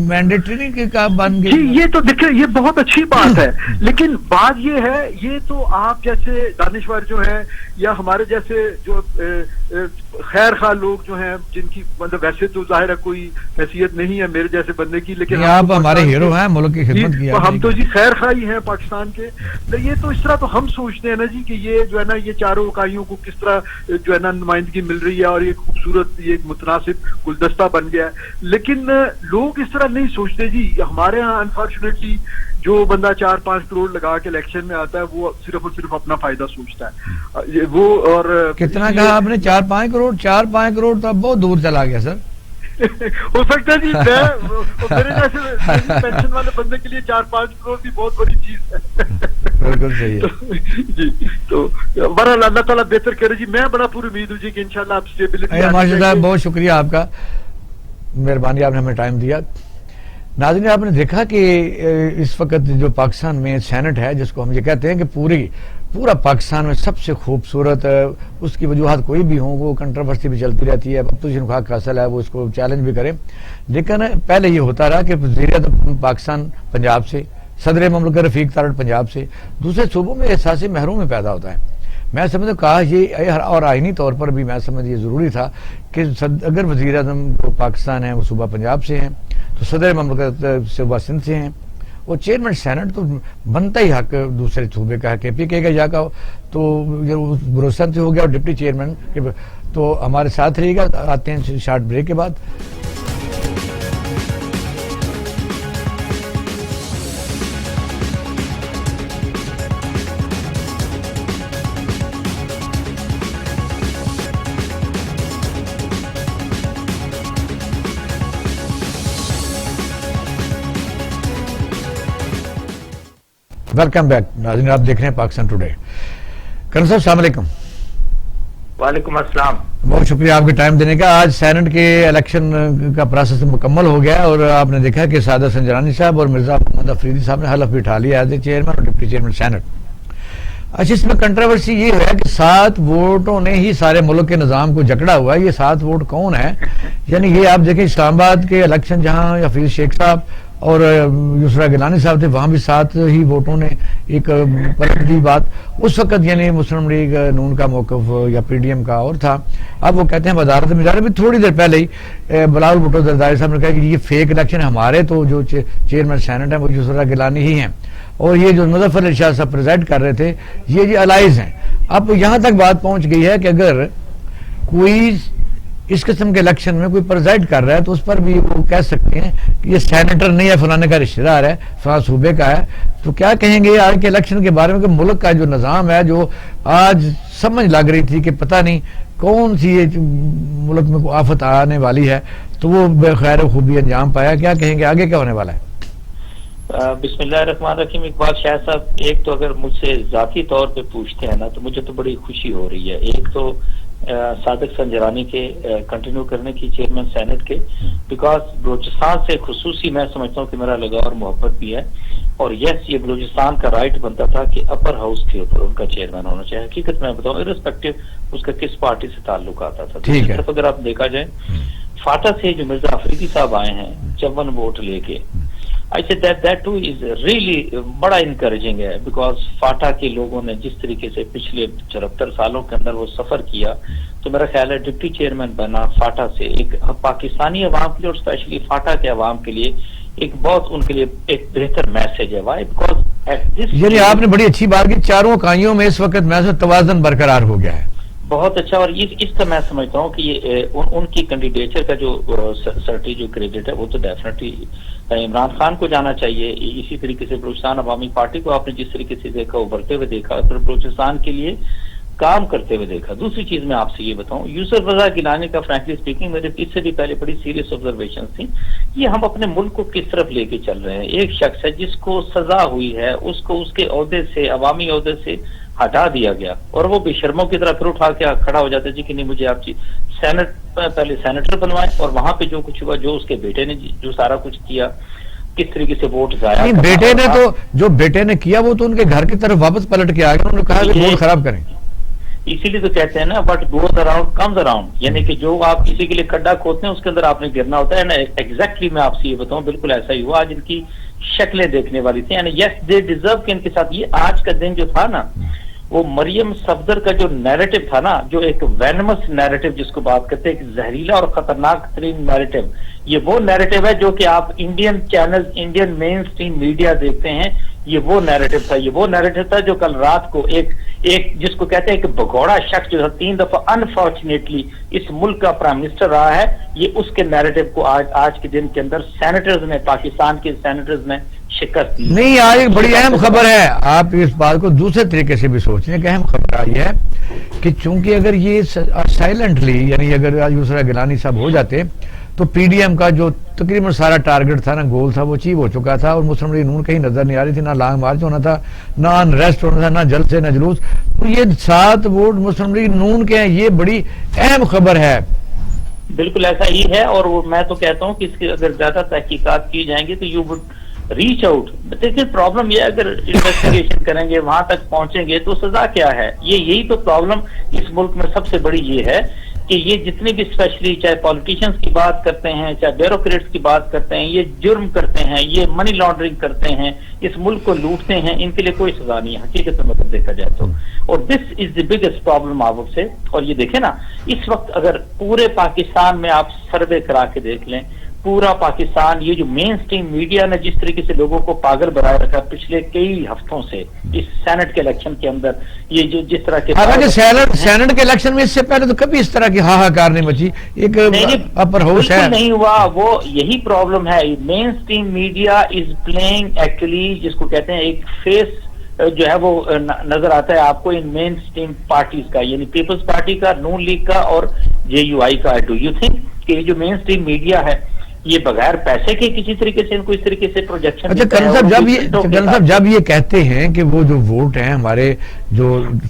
مینڈیٹری نہیں کہ آپ بن گئے. جی یہ تو دیکھیں یہ بہت اچھی بات ہے, لیکن بات یہ ہے یہ تو آپ جیسے دانشور جو ہیں یا ہمارے جیسے جو خیر خواہ لوگ جو ہیں جن کی مطلب ویسے تو ظاہر ہے کوئی حیثیت نہیں ہے میرے جیسے بندے کی, لیکن آپ ہمارے ہیرو ہیں, ملک کی خدمت کی ہم تو جی خیر خواہی ہیں پاکستان کے. یہ تو اس طرح تو ہم سوچتے ہیں نا جی کہ یہ جو ہے نا یہ چاروں اکائیوں کو کس طرح جو ہے نا نمائندگی مل رہی ہے اور یہ خوبصورت یہ ایک متناسب گلدستہ بن گیا ہے, لیکن لوگ اس طرح نہیں سوچتے جی. ہمارے ہاں انفارچونیٹلی جو بندہ 4-5 کروڑ لگا کے الیکشن میں آتا ہے وہ صرف اور صرف اپنا فائدہ سوچتا ہے. وہ اور کتنا کہا آپ نے 4-5 کروڑ؟ 4-5 کروڑ تو اب بہت دور چلا گیا سر. ہو سکتا ہے جی میرے جیسے پینشن والے بندے کے لیے 4-5 کروڑ بھی بہت بڑی چیز ہے. بالکل صحیح ہے جی. تو بہرحال اللہ تعالیٰ بہتر کرے جی. میں بڑا پوری امید ہوں جی کہ انشاءاللہ آپ اسٹیبلٹی. ماشاء اللہ بہت شکریہ آپ کا, مہربانی آپ نے ہمیں ٹائم دیا. ناظرین آپ نے دیکھا کہ اس وقت جو پاکستان میں سینٹ ہے جس کو ہم یہ کہتے ہیں کہ پورا پاکستان میں سب سے خوبصورت, اس کی وجوہات کوئی بھی ہوں, وہ کنٹروورسی بھی چلتی رہتی ہے, اپوزیشن کا حق حاصل ہے وہ اس کو چیلنج بھی کرے, لیکن پہلے یہ ہوتا رہا کہ وزیر اعظم پاکستان پنجاب سے, صدر مملکت رفیق تارڑ پنجاب سے, دوسرے صوبوں میں احساس محروم میں پیدا ہوتا ہے. میں سمجھتا کہا یہ اور آئینی طور پر بھی میں سمجھ یہ ضروری تھا کہ اگر وزیر اعظم جو پاکستان ہے وہ صوبہ پنجاب سے ہیں تو صدر مملکت صوبہ سندھ سے ہیں, اور چیئرمین سینٹ تو بنتا ہی حق دوسرے صوبے کا ہے, کے پی کے کا یا کا تو بلوچستان سے ہو گیا, اور ڈپٹی چیئرمین تو ہمارے ساتھ رہے گا. آتے ہیں شارٹ بریک کے بعد. ویلکم بیک ناظرین, آپ دیکھ رہے ہیں پاکستان ٹوڈے. کرن صاحب السلام علیکم. وعلیکم السلام. بہت شکریہ آپ کے ٹائم دینے کا. آج سینٹ کے الیکشن کا پروسیس مکمل ہو گیا اور آپ نے دیکھا کہ سعادہ سنجرانی صاحب اور مرزا محمد افریدی صاحب نے حلف بھی اٹھا لیا ایز اے چیئرمین اور ڈپٹی چیئرمین سینٹ. اچھا, اس میں کنٹروورسی یہ ہے کہ 7 ووٹوں نے ہی سارے ملک کے نظام کو جکڑا ہوا ہے. یہ 7 ووٹ کون ہے؟ یعنی یہ آپ دیکھیں اسلام آباد کے الیکشن جہاں حفیظ شیخ صاحب اور یسرا گیلانی صاحب تھے, وہاں بھی 7 ہی ووٹوں نے ایک پلٹ دی بات. اس وقت یعنی مسلم لیگ نون کا موقف یا پی ڈی ایم کا اور تھا. اب وہ کہتے ہیں وزارت میں جا رہے, تھوڑی دیر پہلے ہی بلاول بھٹو زرداری صاحب نے کہا کہ یہ فیک الیکشن ہے, ہمارے تو جو چیئرمین سینٹ ہیں وہ یسرا گیلانی ہی ہیں, اور یہ جو مظفر علی شاہ صاحب پریزائڈ کر رہے تھے یہ الائز ہیں. اب یہاں تک بات پہنچ گئی ہے کہ اگر کوئی اس قسم کے الیکشن میں کوئی پریزائڈ کر رہا ہے تو اس پر بھی وہ کہہ سکتے ہیں کہ یہ سینیٹر نہیں ہے, فلانے کا رشتہ دار ہے, فلاں صوبے کا ہے. تو کیا کہیں گے آج کے الیکشن کے بارے میں کہ ملک کا جو نظام ہے, جو آج سمجھ لگ رہی تھی کہ پتہ نہیں کون سی یہ ملک میں آفت آنے والی ہے, تو وہ بخیر خوبی انجام پایا. کیا کہیں گے آگے کیا ہونے والا ہے؟ بسم اللہ الرحمن الرحیم. اقبال شاہ صاحب, ایک تو اگر مجھ سے ذاتی طور پہ پوچھتے ہیں نا تو مجھے تو بڑی خوشی ہو رہی ہے. ایک تو صادق سنجرانی کے کنٹینیو کرنے کی چیئرمین سینٹ کے, بیکاز بلوچستان سے خصوصی میں سمجھتا ہوں کہ میرا لگاؤ اور محبت بھی ہے, اور یس یہ بلوچستان کا رائٹ بنتا تھا کہ اپر ہاؤس کے اوپر ان کا چیئرمین ہونا چاہیے. حقیقت میں بتاؤں ارسپیکٹو اس کا کس پارٹی سے تعلق آتا تھا. دوسری طرف اگر آپ دیکھا جائے فاٹا سے جو مرزا افریدی صاحب آئے ہیں 54 ووٹ لے کے, I said that too is really بڑا انکریجنگ ہے, بیکاز فاٹا کے لوگوں نے جس طریقے سے پچھلے 74 سالوں کے اندر وہ سفر کیا, تو میرا خیال ہے ڈپٹی چیئرمین بنا فاٹا سے ایک پاکستانی عوام کے لیے اور اسپیشلی فاٹا کے عوام کے لیے ایک بہت ان کے لیے ایک بہتر میسج ہے. وائی بیکاز یعنی آپ نے بڑی اچھی بات کی, چاروں اکائیوں میں اس وقت میں توازن برقرار ہو گیا ہے. بہت اچھا. اور اس کا میں سمجھتا ہوں کہ یہ ان کی کینڈیڈیچر کا جو سرٹی جو کریڈٹ ہے وہ تو ڈیفینیٹلی عمران خان کو جانا چاہیے. اسی طریقے سے بلوچستان عوامی پارٹی کو آپ نے جس طریقے سے دیکھا ابھرتے ہوئے دیکھا, پھر بلوچستان کے لیے کام کرتے ہوئے دیکھا. دوسری چیز میں آپ سے یہ بتاؤں, یوسف رضا گیلانی کا فرینکلی اسپیکنگ میرے اس سے بھی پہلے بڑی سیریس آبزرویشن تھی. یہ ہم اپنے ملک کو کس طرف لے کے چل رہے ہیں. ایک شخص ہے جس کو سزا ہوئی ہے, اس کو اس کے عہدے سے عوامی عہدے سے ہٹا دیا گیا, اور وہ بے شرموں کی طرح پھر اٹھا کے کھڑا ہو جاتا ہے جی کہ نہیں مجھے آپ پہلے سینیٹر بنوائیں, اور وہاں پہ جو کچھ ہوا, جو اس کے بیٹے نے جو سارا کچھ کیا, کس طریقے سے ووٹ ضائع. بیٹے نے تو جو بیٹے نے کیا وہ تو ان کے گھر کی طرف واپس پلٹ کے آ گیا, انہوں نے کہا کہ ووٹ خراب کریں. اسی لیے تو کہتے ہیں نا what goes around comes around, یعنی کہ جو آپ کسی کے لیے کھڈا کھودتے ہیں اس کے اندر آپ نے گرنا ہوتا ہے نا. ایگزیکٹلی میں آپ سے یہ بتاؤں بالکل ایسا ہی ہوا. آج ان کی شکلیں دیکھنے والی تھی، یعنی یس دے ڈیزرو کہ ان کے ساتھ یہ آج کا دن جو تھا نا، وہ مریم صفدر کا جو نیریٹو تھا نا، جو ایک وینمس نیریٹو جس کو بات کرتے ہیں، ایک زہریلا اور خطرناک ترین نیریٹو، یہ وہ نیریٹو ہے جو کہ آپ انڈین چینل، انڈین مین سٹریم میڈیا دیکھتے ہیں، یہ وہ نیریٹو تھا. یہ وہ نیریٹو تھا جو کل رات کو ایک جس کو کہتے ہیں ایک بگوڑا شخص جو تھا 3 دفعہ انفارچونیٹلی اس ملک کا پرائم منسٹر رہا ہے، یہ اس کے نیریٹو کو آج کے دن کے اندر سینیٹرز نے، پاکستان کے سینیٹرز نے شکست دی. نہیں، آج ایک بڑی اہم خبر ہے، آپ اس بات کو دوسرے طریقے سے بھی سوچیں کہ اہم خبر آئی ہے کہ چونکہ اگر یہ سائلنٹلی، یعنی اگر آج یسریٰ گیلانی صاحب ہو جاتے تو پی ڈی ایم کا جو تقریباً سارا ٹارگٹ تھا نا، گول تھا، وہ اچیو ہو چکا تھا، اور مسلم لیگ نون کہیں نظر نہیں آ رہی تھی، نہ لانگ مارچ ہونا تھا، نہ انریسٹ ہونا تھا، نہ جلسے، نہ جلوس. تو یہ 7 ووٹ مسلم لیگ نون کے ہیں، یہ بڑی اہم خبر ہے. بالکل ایسا ہی ہے، اور میں تو کہتا ہوں کہ اس کی اگر زیادہ تحقیقات کی جائیں گی تو یو وڈ ریچ آؤٹ. دیکھیں پرابلم یہ ہے، اگر انویسٹیگیشن کریں گے، وہاں تک پہنچیں گے تو سزا کیا ہے؟ یہی تو پرابلم اس ملک میں سب سے بڑی یہ ہے کہ یہ جتنے بھی اسپیشلی چاہے پالیٹیشینز کی بات کرتے ہیں، چاہے بیوروکریٹس کی بات کرتے ہیں، یہ جرم کرتے ہیں، یہ منی لانڈرنگ کرتے ہیں، اس ملک کو لوٹتے ہیں، ان کے لیے کوئی سزا نہیں ہے حقیقت میں مطلب دیکھا جائے تو. اور دس از دی بگیسٹ پرابلم آپ سے. اور یہ دیکھیں نا، اس وقت اگر پورے پاکستان میں آپ سروے کرا کے دیکھ لیں، پورا پاکستان، یہ جو مین سٹریم میڈیا نے جس طریقے سے لوگوں کو پاگل بنائے رکھا پچھلے کئی ہفتوں سے اس سینٹ کے الیکشن کے اندر، یہ جو جس طرح کے حالانکہ سینٹ کے الیکشن میں اس سے پہلے تو کبھی اس طرح کی ہاہاکار نہیں مچی، ایک اپر ہاؤس ہے، نہیں ہوا. وہ یہی پرابلم ہے. Mainstream media is playing actually, جس کو کہتے ہیں ایک فیس جو ہے وہ نظر آتا ہے آپ کو ان مین سٹریم پارٹیز کا، یعنی پیپلز پارٹی کا، نون لیگ کا اور جے یو آئی کا. ڈو یو تھنک کہ یہ جو مین سٹریم میڈیا ہے یہ بغیر پیسے کے کسی طریقے سے ان کو اس طریقے سے پروجیکشن؟ اچھا کرن صاحب جب یہ کہتے ہیں کہ وہ جو ووٹ ہیں ہمارے جو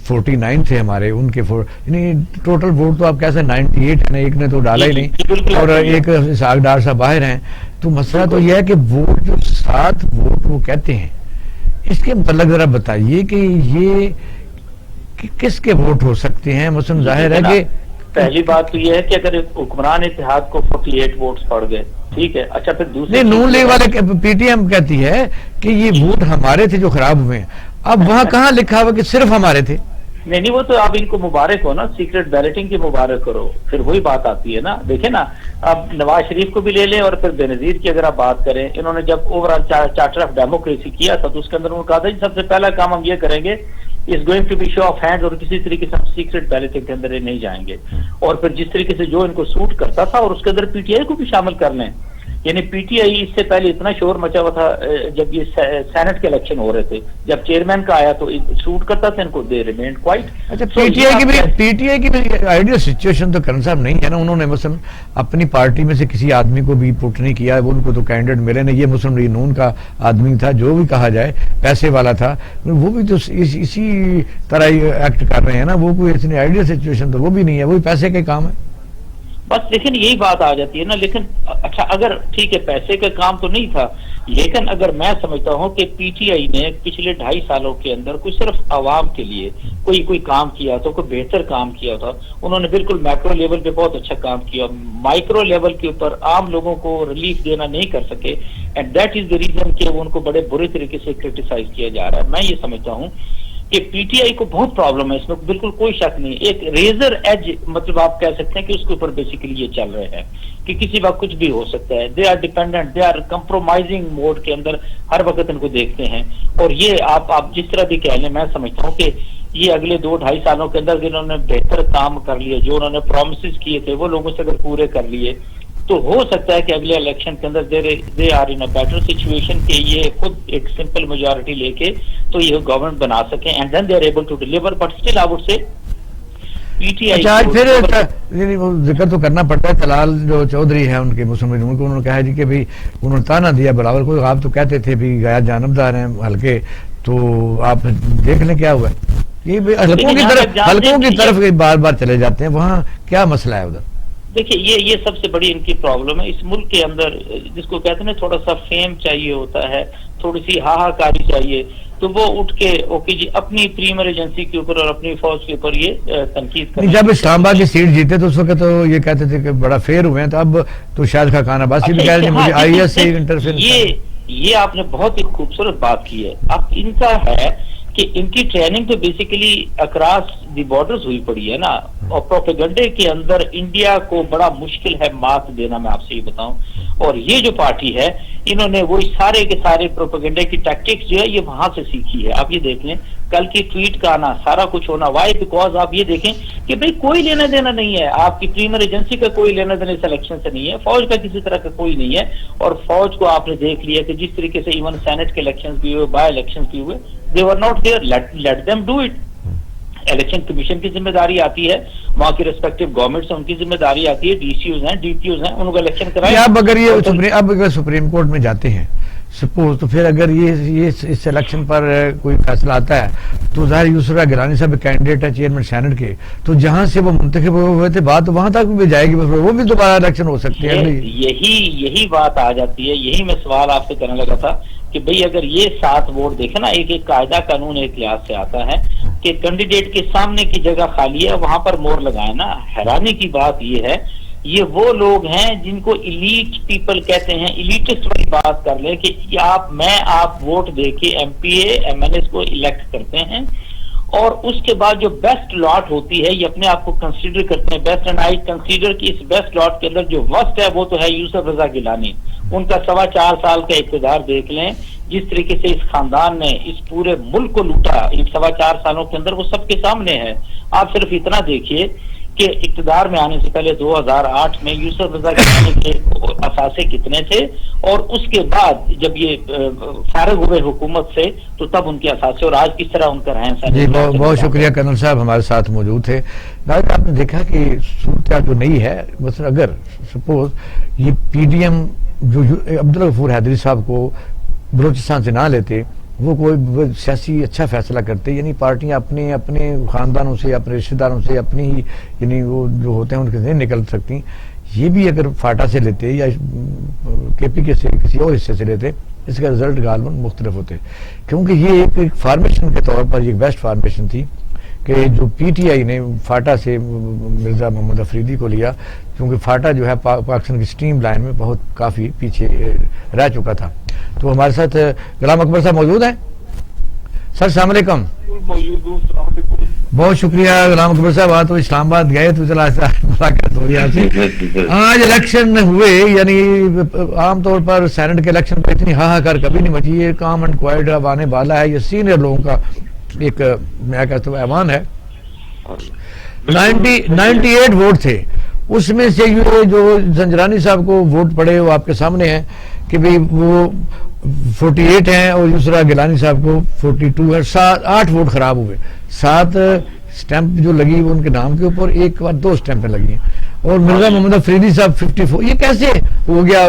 49 تھے ہمارے، ان کے یعنی ٹوٹل ووٹ تو آپ کیسے 98 ہیں، ایک نے تو ڈالا ہی نہیں، اور ایک اسحاق ڈار صاحب باہر ہیں. تو مسئلہ تو یہ ہے کہ ووٹ جو 7 ووٹ وہ کہتے ہیں، اس کے متعلق ذرا بتائیے کہ یہ کس کے ووٹ ہو سکتے ہیں؟ مثلا ظاہر ہے کہ پہلی بات تو یہ ہے کہ اگر حکمران اتحاد کو 48 ووٹس پڑ گئے، ٹھیک ہے. اچھا پھر دوسرے نون لیگ والے پی ٹی ایم کہتی ہے کہ یہ ووٹ ہمارے تھے جو خراب ہوئے ہیں. اب وہاں کہاں لکھا ہوا کہ صرف ہمارے تھے؟ نہیں وہ تو آپ ان کو مبارک ہو نا، سیکرٹ بیلٹنگ کی مبارک کرو، پھر وہی بات آتی ہے نا. دیکھیں نا، اب نواز شریف کو بھی لے لیں اور پھر بے نظیر کی اگر آپ بات کریں، انہوں نے جب over all charter of democracy کیا تھا تو اس کے اندر انہوں نے کہا تھا سب سے پہلا کام ہم یہ کریں گے، is going to be show of hand, اور کسی طریقے سے ہم سیکرٹ بیلٹنگ کے اندر نہیں جائیں گے. اور پھر جس طریقے سے جو ان کو سوٹ کرتا تھا، اور اس کے اندر پی ٹی آئی کو بھی شامل کر لیں. یعنی پی ٹی آئی اس سے پہلے اتنا شور مچا ہوا تھا جب یہ سینٹ کے الیکشن ہو رہے تھے، جب چیئرمین کا آیا تو سوٹ کرتا تھا ان کو، دے ریمینڈ کوائٹ. اچھا پی ٹی آئی کی بھی آئیڈیل سچویشن تو کرن صاحب نہیں ہے نا. انہوں نے مثلا اپنی پارٹی میں سے کسی آدمی کو بھی پٹ نہیں کیا، وہ ان کو تو کینڈیڈیٹ ملے نہیں. یہ مسلم لیگ نون کا آدمی تھا، جو بھی کہا جائے پیسے والا تھا، وہ بھی تو اسی طرح ایکٹ کر رہے ہیں نا. وہ کوئی اتنی آئیڈیل سچویشن تو وہ بھی نہیں ہے، وہی پیسے کے کام ہے بس. لیکن یہی بات آ جاتی ہے نا. لیکن اچھا اگر ٹھیک ہے پیسے کا کام تو نہیں تھا، لیکن اگر میں سمجھتا ہوں کہ پی ٹی آئی نے پچھلے 2.5 سالوں کے اندر کوئی صرف عوام کے لیے کوئی کام کیا تو کوئی بہتر کام کیا تھا. انہوں نے بالکل میکرو لیول پہ بہت اچھا کام کیا، مائکرو لیول کے اوپر عام لوگوں کو ریلیف دینا نہیں کر سکے، and that is the reason کہ ان کو بڑے برے طریقے سے کرٹیسائز کیا جا رہا ہے. میں یہ سمجھتا ہوں کہ پی ٹی آئی کو بہت پرابلم ہے اس میں، بالکل کوئی شک نہیں. ایک ریزر ایج مطلب آپ کہہ سکتے ہیں کہ اس کے اوپر بیسیکلی یہ چل رہے ہیں کہ کسی وقت کچھ بھی ہو سکتا ہے. They are dependent, they are compromising mode کے اندر ہر وقت ان کو دیکھتے ہیں. اور یہ آپ جس طرح بھی کہہ لیں، میں سمجھتا ہوں کہ یہ اگلے 2-2.5 سالوں کے اندر جنہوں نے بہتر کام کر لیے، جو انہوں نے پرومسز کیے تھے وہ لوگوں سے اگر پورے کر لیے تو ہو سکتا ہے کہ اگلے الیکشن کے اندر they are in a better situation کہ یہ خود ایک سمپل میجورٹی لے کے تو یہ گورنمنٹ بنا سکیں، and then they are able to deliver. But still I would say P T I پھر ذکر تو کرنا پڑتا ہے. طلال جو چودھری ہیں ان کے مسلم لیگ کو، انہوں نے کہا جی کہ بھائی انہوں نے تانا دیا بلاول کو، آپ تو کہتے تھے بھی گیا جانبدار ہیں ہلکے، تو آپ دیکھ لیں کیا ہوا ہے. یہ حلقوں کی طرف بار بار چلے جاتے ہیں، وہاں کیا مسئلہ ہے ادھر؟ دیکھیے یہ سب سے بڑی ان کی پرابلم ہے اس ملک کے اندر، جس کو کہتے ہیں نا تھوڑا سا فیم چاہیے ہوتا ہے، تھوڑی سی ہاہاکاری چاہیے. تو وہ اٹھ کے اوکے جی اپنی پریمر ایجنسی کے اوپر اور اپنی فوج کے اوپر یہ تنقید کر. جب اسلام آباد کی سیٹ جیتے تو اس وقت تو یہ کہتے تھے کہ بڑا فیئر ہوئے ہیں, تو اب تو شاید خاقان عباسی بھی کہہ رہے ہیں مجھے آئی ایس سے انٹرفیئرنس. یہ آپ نے بہت ہی خوبصورت بات کی ہے. اب ان کا ہے کہ ان کی ٹریننگ تو بیسیکلی اکراس دی بارڈرز ہوئی پڑی ہے نا, اور پروپیگنڈے کے اندر انڈیا کو بڑا مشکل ہے مات دینا, میں آپ سے یہ بتاؤں. اور یہ جو پارٹی ہے انہوں نے وہی سارے کے سارے پروپیگنڈے کی ٹیکٹکس جو ہے یہ وہاں سے سیکھی ہے. آپ یہ دیکھ لیں کل کی ٹویٹ کا آنا, سارا کچھ ہونا, وائی بیکاز آپ یہ دیکھیں کہ بھئی کوئی لینا دینا نہیں ہے, آپ کی پریمر ایجنسی کا کوئی لینا دینا اس الیکشن سے نہیں ہے, فوج کا کسی طرح کا کوئی نہیں ہے. اور فوج کو آپ نے دیکھ لیا کہ جس طریقے سے ایون سینٹ کے الیکشن بھی ہوئے, بائی الیکشن بھی ہوئے, they were not there, let them do it. Election commission کی ذمہ داری آتی ہے, وہاں کی ریسپیکٹو گورنمنٹس ان کی ذمہ داری آتی ہے, ڈی سی اوز ہیں, ڈی پی اوز ہیں, ان کو الیکشن کرائیں. اب اگر یہ اب اگر سپریم کورٹ میں جاتے ہیں سپوز, تو پھر اگر یہ اس الیکشن پر کوئی فیصلہ آتا ہے تو ظاہر یسرا گیلانی صاحب کینڈیڈیٹ ہے چیئرمین سینٹ کے, تو جہاں سے وہ منتخب ہوئے تھے بات وہاں تک بھی جائے گی, وہ بھی دوبارہ الیکشن ہو سکتی ہے. یہی بات آ جاتی ہے. یہی میں سوال آپ سے کرنے لگا تھا کہ بھئی اگر یہ 7 ووٹ دیکھیں نا, ایک قاعدہ قانون ایک لحاظ سے آتا ہے کہ کینڈیڈیٹ کے سامنے کی جگہ خالی ہے وہاں پر مور لگائیں نا. حیرانی کی بات یہ ہے یہ وہ لوگ ہیں جن کو ایلیٹ پیپل کہتے ہیں, ایلیٹسٹ والی بات کر لیں کہ آپ ووٹ دے کے M P A M N S کو الیکٹ کرتے ہیں, اور اس کے بعد جو بیسٹ لاٹ ہوتی ہے یہ اپنے آپ کو کنسیڈر کرتے ہیں بیسٹ, اینڈ آئی کنسیڈر کہ اس بیسٹ لاٹ کے اندر جو ورسٹ ہے وہ تو ہے یوسف رضا گیلانی. ان کا 4.25 سال کا اقتدار دیکھ لیں, جس طریقے سے اس خاندان نے اس پورے ملک کو لوٹا ان 4.25 سالوں کے اندر, وہ سب کے سامنے ہے. آپ صرف اتنا دیکھیے کہ اقتدار میں آنے سے پہلے 2008 میں یوسف رضا گیلانی کے اثاثے کتنے تھے, اور اس کے بعد جب یہ فارغ ہوئے حکومت سے تو تب ان کے اثاثے, اور آج کس طرح ان کا رہن سہن. جی بہت شکریہ کرنل صاحب, ہمارے ساتھ موجود تھے. آپ نے دیکھا کہ صورتحال جو نہیں ہے, مثلا اگر سپوز یہ پی ڈی ایم جو عبدالغفور حیدری صاحب کو بلوچستان سے نہ لیتے, وہ کوئی سیاسی اچھا فیصلہ کرتے, یعنی پارٹیاں اپنے خاندانوں سے, اپنے رشتہ داروں سے, اپنی ہی یعنی وہ جو ہوتے ہیں ان کے نہیں نکل سکتی. یہ بھی اگر فاٹا سے لیتے یا کے پی کے سے کسی اور حصے سے لیتے, اس کا رزلٹ غالباً مختلف ہوتے, کیونکہ یہ ایک فارمیشن کے طور پر ایک بیسٹ فارمیشن تھی کہ جو پی ٹی آئی نے فاٹا سے مرزا محمد افریدی کو لیا, کیونکہ فاٹا جو ہے پاکستان کی سٹریم لائن میں بہت کافی پیچھے رہ چکا تھا. تو ہمارے ساتھ غلام اکبر صاحب موجود ہیں. سر السلام علیکم. بہت شکریہ غلام اکبر صاحب, آج تو اسلام آباد گئے تو چلا ملاقات ہو رہی ہے. آج الیکشن ہوئے, یعنی عام طور پر سینٹ کے الیکشن پہ اتنی ہاہاکار کبھی نہیں مچی. یہ کام اینڈ کوائٹ اب آنے والا ہے, یہ سینئر لوگوں کا ایک میں کہتا ہوں ایوان ہے. 98 ووٹ تھے, اس میں سے یہ جو زنجرانی صاحب کو ووٹ پڑے وہ آپ کے سامنے ہیں کہ بھئی وہ 48 ہیں, اور یسرا گیلانی صاحب کو 42 ہے. 8 ووٹ خراب ہوئے, 7 سٹیمپ جو لگی وہ ان کے نام کے اوپر, ایک بار 2 سٹیمپیں لگی ہیں, اور مرزا محمد افریدی صاحب 54. یہ کیسے ہو گیا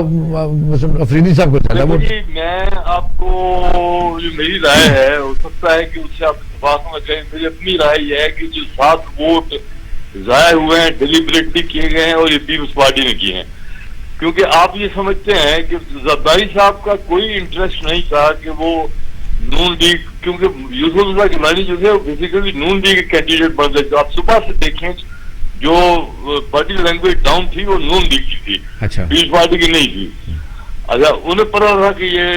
افریدی صاحب کو چلا ووٹ؟ میں آپ کو جو میری رائے ہے ہو سکتا ہے کہ اس سے آپ اتفاق میں کہیں, میری اپنی رائے یہ ہے کہ جو 7 ووٹ ضائع ہوئے ہیں ڈیلیبریٹلی کیے گئے ہیں, اور یہ پیپلز پارٹی نے کیے ہیں. کیونکہ آپ یہ سمجھتے ہیں کہ زرداری صاحب کا کوئی انٹرسٹ نہیں تھا کہ وہ نون لیگ, کیونکہ یوسف رضا گیلانی جو تھے وہ بیسیکلی نون لیگ کے کینڈیڈیٹ بن گئے. آپ صبح سے دیکھیں جو پارٹی لینگویج ڈاؤن تھی وہ نون لیگ کی تھی, پیپلز پارٹی کی نہیں تھی. اچھا, انہیں پتا تھا کہ یہ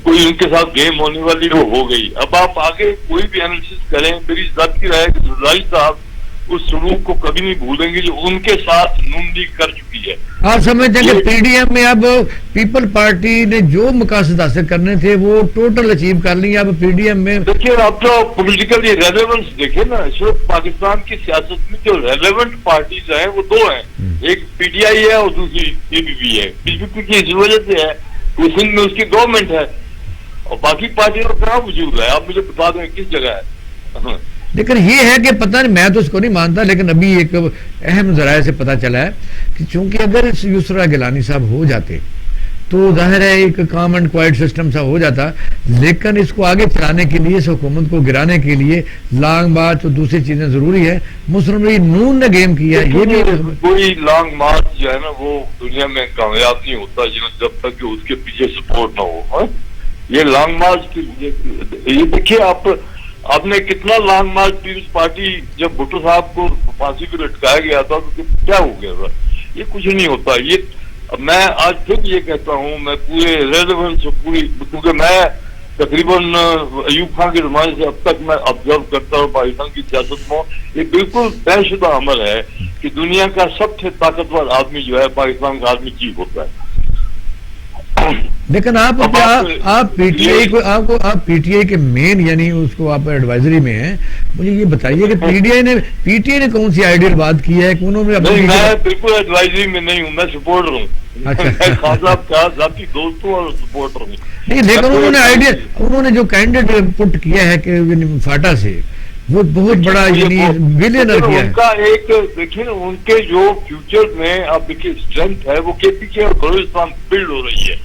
کوئی ان کے ساتھ گیم ہونے والی وہ ہو گئی. اب آپ آگے کوئی بھی انالیسس کریں, میری ذات کی رائے کہ زرداری صاحب اس سلوک کو کبھی نہیں بھولیں گے جو ان کے ساتھ نون لیگ کر چکی ہے. آپ سمجھتے ہیں کہ پی ڈی ایم میں اب پیپل پارٹی نے جو مقاصد حاصل کرنے تھے وہ ٹوٹل اچیو کر لی. اب پی ڈی ایم میں دیکھیے, آپ جو پولیٹیکل یہ ریلیونس دیکھیں نا, اس وقت پاکستان کی سیاست میں جو ریلیونٹ پارٹیز ہیں وہ 2 ہیں, ایک پی ٹی آئی ہے اور دوسری پی پی پی ہے. پی پی پی کی اس وجہ سے ہے کہ سندھ میں اس کی گورنمنٹ ہے, اور باقی پارٹیوں کا کہاں وجود ہے, آپ مجھے بتا دیں کس جگہ ہے. لیکن یہ ہے کہ پتہ نہیں, میں تو اس کو نہیں مانتا, لیکن ابھی ایک اہم ذرائع سے پتہ چلا ہے کہ چونکہ اگر یسرا گیلانی صاحب ہو جاتے تو ظاہر ہے ایک کام اینڈ کوائٹ سسٹم سا ہو جاتا, لیکن اس کو آگے چلانے کے لیے, اس حکومت کو گرانے کے لیے لانگ مارچ اور دوسری چیزیں ضروری ہے. مسلم لیگ نون نے گیم کیا, یہ بھی کوئی لانگ مارچ جو ہے نا وہ دنیا میں کامیاب نہیں ہوتا جب تک کہ اس کے پیچھے سپورٹ نہ ہو. یہ لانگ مارچ یہ دیکھیے آپ نے کتنا لانگ مارچ پیپلز پارٹی جب بھٹو صاحب کو پھانسی پہ لٹکایا گیا تھا تو کیا ہو گیا تھا؟ یہ کچھ نہیں ہوتا. یہ میں آج پھر یہ کہتا ہوں، میں پورے ریلیونس کیونکہ میں تقریباً ایوب خان کے زمانے سے اب تک میں آبزرو کرتا ہوں پاکستان کی سیاست میں، یہ بالکل طے شدہ عمل ہے کہ دنیا کا سب سے طاقتور آدمی جو ہے پاکستان کا آرمی چیف ہوتا ہے. لیکن آپ پی ٹی آئی کے مین یعنی اس کو آپ ایڈوائزری میں ہیں، مجھے یہ بتائیے کہ پی ٹی آئی نے کون سی آئیڈیل بات کی ہے کہ انہوں نے میں بالکل ایڈوائزری میں نہیں ہوں، میں سپورٹر ہوں. میں خان صاحب کا ذاتی دوست ہوں اور سپورٹر ہوں. نہیں لیکن انہوں نے جو کینڈیڈیٹ پٹ کیا ہے کہ فاٹا سے وہ بہت بڑا یعنی بلینر کیا ہے. ان کا ایک دیکھیں ان کے جو فیوچر میں آپ دیکھیے اسٹرینتھ ہے وہ کے پی کے اور بلوچستان بلڈ ہو رہی ہے.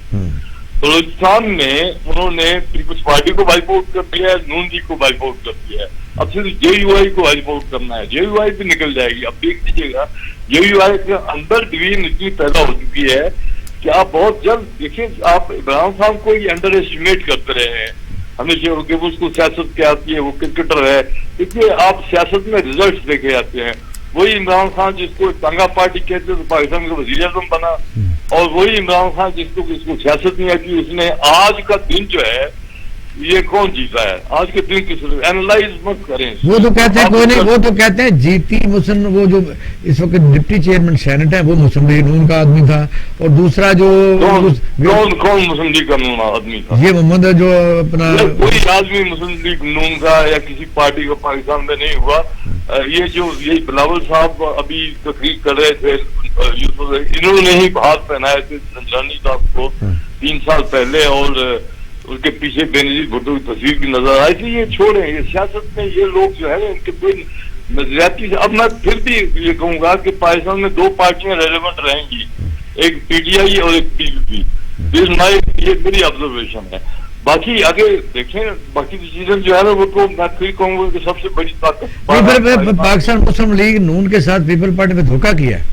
بلوچستان میں انہوں نے پیپلز پارٹی کو وائپ آؤٹ کر دیا ہے، نون لیگ کو وائپ آؤٹ کر دیا ہے. اب صرف جے یو آئی کو وائپ آؤٹ کرنا ہے. جے یو آئی بھی نکل جائے گی. اب دیکھ لیجیے گا جے یو آئی کے اندر ڈویژن اتنی پیدا ہو چکی ہے کہ آپ بہت جلد دیکھیں آپ عمران خان کو ہی انڈر ایسٹیمیٹ کرتے رہے ہیں ہمیشہ کہ اس کو سیاست کیا آتی ہے، وہ کرکٹر ہے. دیکھیے آپ سیاست میں ریزلٹس دیکھے جاتے ہیں. وہی عمران خان جس کو تانگا پارٹی کہتے ہیں تو پاکستان کا وزیر اعظم بنا، اور وہی عمران خان جس کو سیاست نہیں آتی اس نے آج کا دن جو ہے یہ کون جیتا ہے؟ آج کے دن کی اینالائز مت کریں. وہ تو کہتے ہیں کوئی نہیں، وہ تو کہتے ہیں جیتی مسلم وہ جو اس وقت ڈپٹی چیئرمین سینٹ ہے وہ مسلم لیگ نون کا آدمی تھا، اور دوسرا جو کون مسلم لیگ کا نون آدمی تھا؟ یہ محمد جو اپنا کوئی آدمی مسلم لیگ نون کا یا کسی پارٹی کا پاکستان میں نہیں ہوا. یہ بلاول صاحب ابھی تقریر کر رہے تھے، انہوں نے ہی ہاتھ پہنائے تھے سنجرانی صاحب کو 3 سال پہلے، اور ان کے پیچھے بینظیر بھٹو کی تصویر کی نظر آئی تھی. یہ چھوڑیں، یہ سیاست میں یہ لوگ جو ہے ان کے کوئی نظریاتی سے. اب میں پھر بھی یہ کہوں گا کہ پاکستان میں 2 پارٹیاں ریلیونٹ رہیں گی، ایک پی ٹی آئی اور ایک پی پی پی. یہ میری آبزرویشن ہے. باقی آگے دیکھیں باقی ڈیسیزن جو ہے نا وہ تو میں پھر کہوں گا کہ سب سے بڑی طاقت پاکستان مسلم لیگ نون کے ساتھ پیپل پارٹی میں دھوکہ کیا ہے.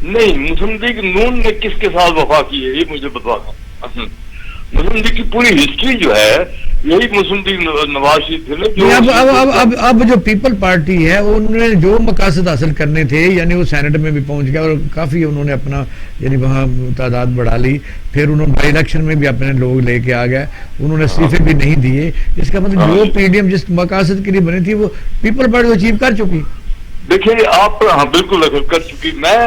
نہیں، مسلم لیگ نون نے کس کے ساتھ وفا کی ہے یہ مجھے بتوا دو. مسلم لیگ کی پوری ہسٹری جو ہے یہی مسلم لیگ نواز شریف تھے نا. اب جو پیپل پارٹی ہے انہوں نے جو مقاصد حاصل کرنے تھے یعنی وہ سینٹ میں بھی پہنچ گیا اور کافی انہوں نے اپنا یعنی وہاں تعداد بڑھا لی. پھر انہوں نے بائی الیکشن میں بھی اپنے لوگ لے کے آ گئے، انہوں نے استعفے بھی نہیں دیے. اس کا مطلب جو پی ڈی ایم جس مقاصد کے لیے بنی تھی وہ پیپل پارٹی اچیو کر چکی. دیکھیے آپ بالکل کر چکی. میں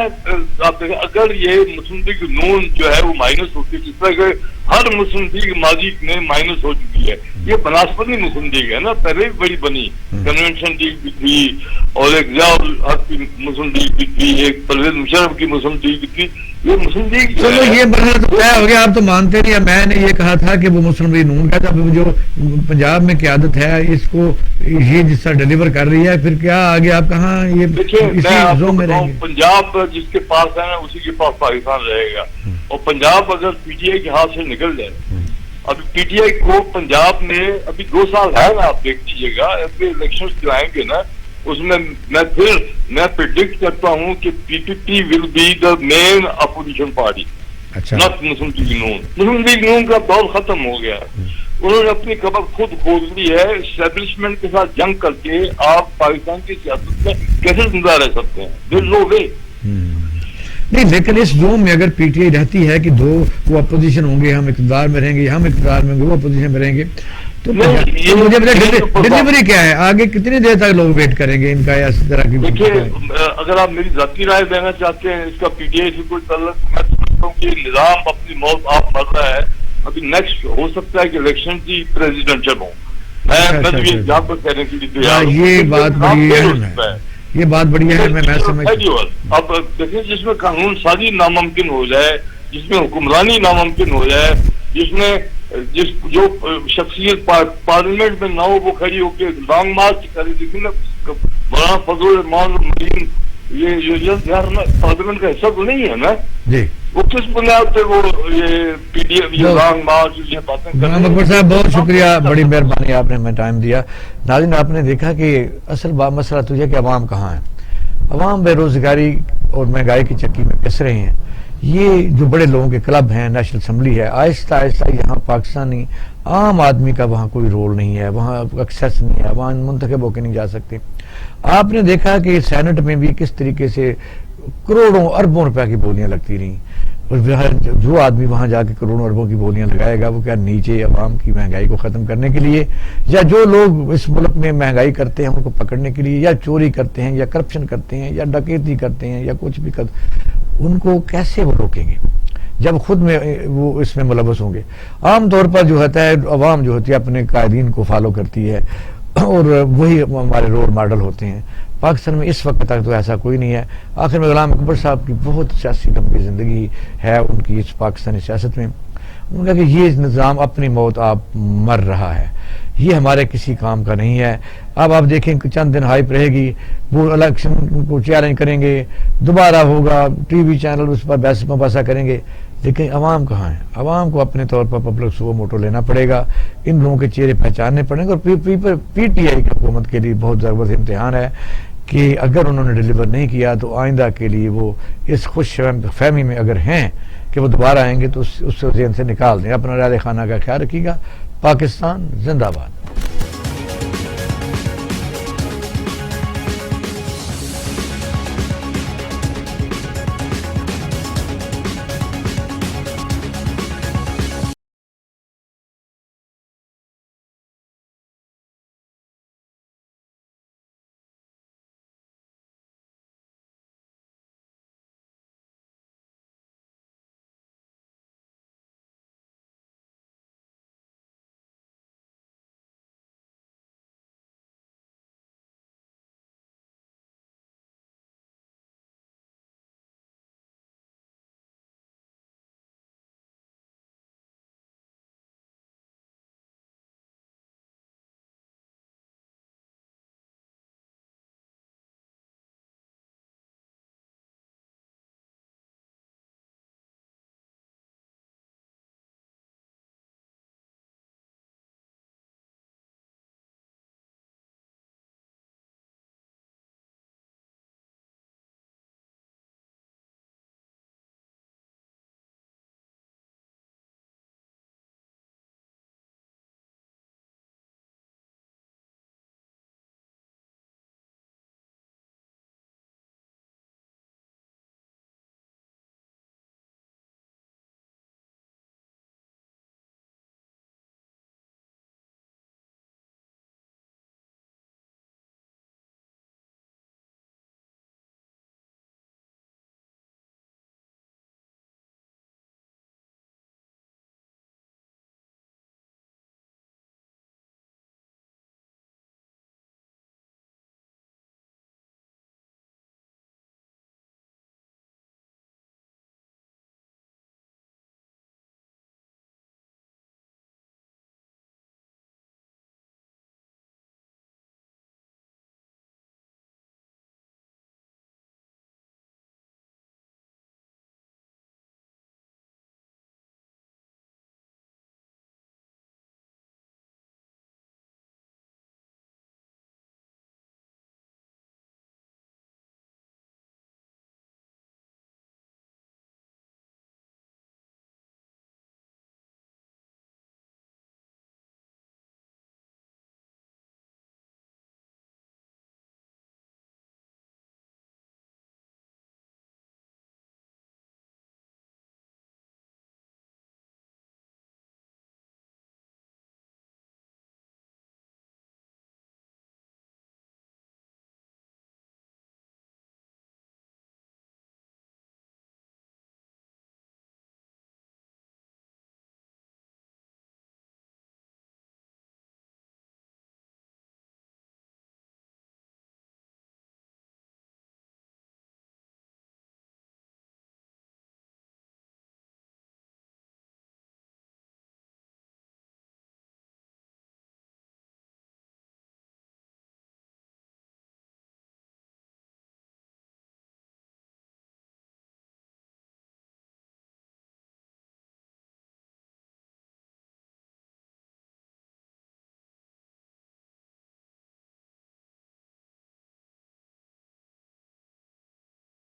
آپ دیکھیں اگر یہ مسلم لیگ نون جو ہے وہ مائنس ہوتی ہے جس طرح کہ ہر مسلم لیگ ماضی میں مائنس ہو چکی ہے. یہ بناسپتی مسلم لیگ ہے نا، پہلے بھی بڑی بنی، کنونشن لیگ بھی تھی اور ایک ضیاء الحق کی مسلم لیگ بھی تھی، ایک پرویز مشرف کی مسلم لیگ بھی تھی. یہ مسلم لیگ چلو یہ مرحلہ تو طے ہو گیا، آپ تو مانتے نہیں. میں نے یہ کہا تھا کہ وہ مسلم لیگ نون کا تھا، جو پنجاب میں قیادت ہے اس کو یہ جس طرح ڈیلیور کر رہی ہے، پھر کیا آگے آپ کہاں یہ اسی زون میں رہیں گے؟ پنجاب جس کے پاس ہے نا اسی کے پاس پاکستان رہے گا. اور پنجاب اگر پی ٹی آئی کے ہاتھ سے نکل جائے، ابھی پی ٹی آئی کو پنجاب میں ابھی 2 سال ہے نا، آپ دیکھ لیجیے گا الیکشن جو آئیں گے نا اس میں میں پریڈکٹ کرتا ہوں کہ P P P will be the main opposition party, not Muslim League Noon. Muslim League Noon کا دور ختم ہو گیا. انہوں نے اپنی قبر خود کھود لی ہے. اسٹیبلشمنٹ کے ساتھ جنگ کر کے آپ پاکستان کی سیاست میں کیسے زندہ رہ سکتے ہیں؟ دیر نو وے. نہیں لیکن اس زون میں اگر پی ٹی آئی رہتی ہے کہ 2 وہ اپوزیشن ہوں گے، ہم اقتدار میں رہیں گے، ہم اقتدار میں وہ اپوزیشن میں رہیں گے، تو مجھے ڈلیوری کیا ہے آگے؟ کتنی دیر تک لوگ ویٹ کریں گے ان کا یا اس طرح کی؟ دیکھیے اگر آپ میری ذاتی رائے دینا چاہتے ہیں اس کا پی ٹی آئی سے کوئی تعلق، میں سمجھتا ہوں کہ نظام اپنی موت آپ مر رہا ہے. ابھی نیکسٹ ہو سکتا ہے کہ الیکشن کی پریزیڈنشل ہوں. میں جہاں پر کہنے کے لیے یہ بات بڑی اہم ہے، یہ بات بڑی ہے. میں سمجھتا ہوں اب دیکھیں جس میں قانون سازی ناممکن ہو جائے، جس میں حکمرانی ناممکن ہو جائے، جس میں جو شخصیت پارلیمنٹ میں نہ ہو وہ کھڑی ہو کے لانگ مارچ کرے. دیکھیں نا مولانا فضل الرحمان المرین یہ پارلیمنٹ کا حصہ تو نہیں ہے نا جی، وہ کس بنیاد پہ وہ یہ P D M long march یہ باتیں کریں؟ اکبر صاحب بہت شکریہ، بڑی مہربانی آپ نے ہمیں ٹائم دیا. ناظرین آپ نے دیکھا کہ اصل مسئلہ تو یہ کہ عوام کہاں ہے. عوام بے روزگاری اور مہنگائی کی چکی میں پس رہے ہیں. یہ جو بڑے لوگوں کے کلب ہیں، نیشنل اسمبلی ہے، آہستہ آہستہ یہاں پاکستانی عام آدمی کا وہاں کوئی رول نہیں ہے، وہاں ایکسیس نہیں ہے، وہاں منتخب ہو کے نہیں جا سکتے۔ آپ نے دیکھا کہ سینٹ میں بھی کس طریقے سے کروڑوں اربوں روپے کی بولیاں لگتی رہیں، اور جو آدمی وہاں جا کے کروڑوں اربوں کی بولیاں لگائے گا وہ کیا نیچے عوام کی مہنگائی کو ختم کرنے کے لیے، یا جو لوگ اس ملک میں مہنگائی کرتے ہیں ان کو پکڑنے کے لیے، یا چوری کرتے ہیں یا کرپشن کرتے ہیں یا ڈکیتی کرتے ہیں یا کچھ بھی ان کو کیسے وہ روکیں گے جب خود میں وہ اس میں ملوث ہوں گے؟ عام طور پر جو ہوتا ہے عوام جو ہوتی ہے اپنے قائدین کو فالو کرتی ہے اور وہی ہمارے رول ماڈل ہوتے ہیں۔ پاکستان میں اس وقت تک تو ایسا کوئی نہیں ہے۔ آخر میں غلام اکبر صاحب کی بہت سیاسی لمبی زندگی ہے ان کی اس پاکستانی سیاست میں، ان کا کہ یہ نظام اپنی موت آپ مر رہا ہے، یہ ہمارے کسی کام کا نہیں ہے۔ اب آپ دیکھیں کہ چند دن ہائپ رہے گی، وہ الیکشن کو چیلنج کریں گے، دوبارہ ہوگا، ٹی وی چینل اس پر بحث مباحثہ کریں گے، لیکن عوام کہاں ہے؟ عوام کو اپنے طور پر پبلک سو موٹو لینا پڑے گا، ان لوگوں کے چہرے پہچاننے پڑیں گے، اور پی ٹی آئی کی حکومت کے لیے بہت زبردست امتحان ہے کہ اگر انہوں نے ڈیلیور نہیں کیا تو آئندہ کے لیے وہ اس خوش فہمی میں اگر ہیں کہ وہ دوبارہ آئیں گے تو اس ذہن سے نکال دیں۔ اپنا رائے خانہ کا خیال رکھیے گا۔ پاکستان زندہ باد۔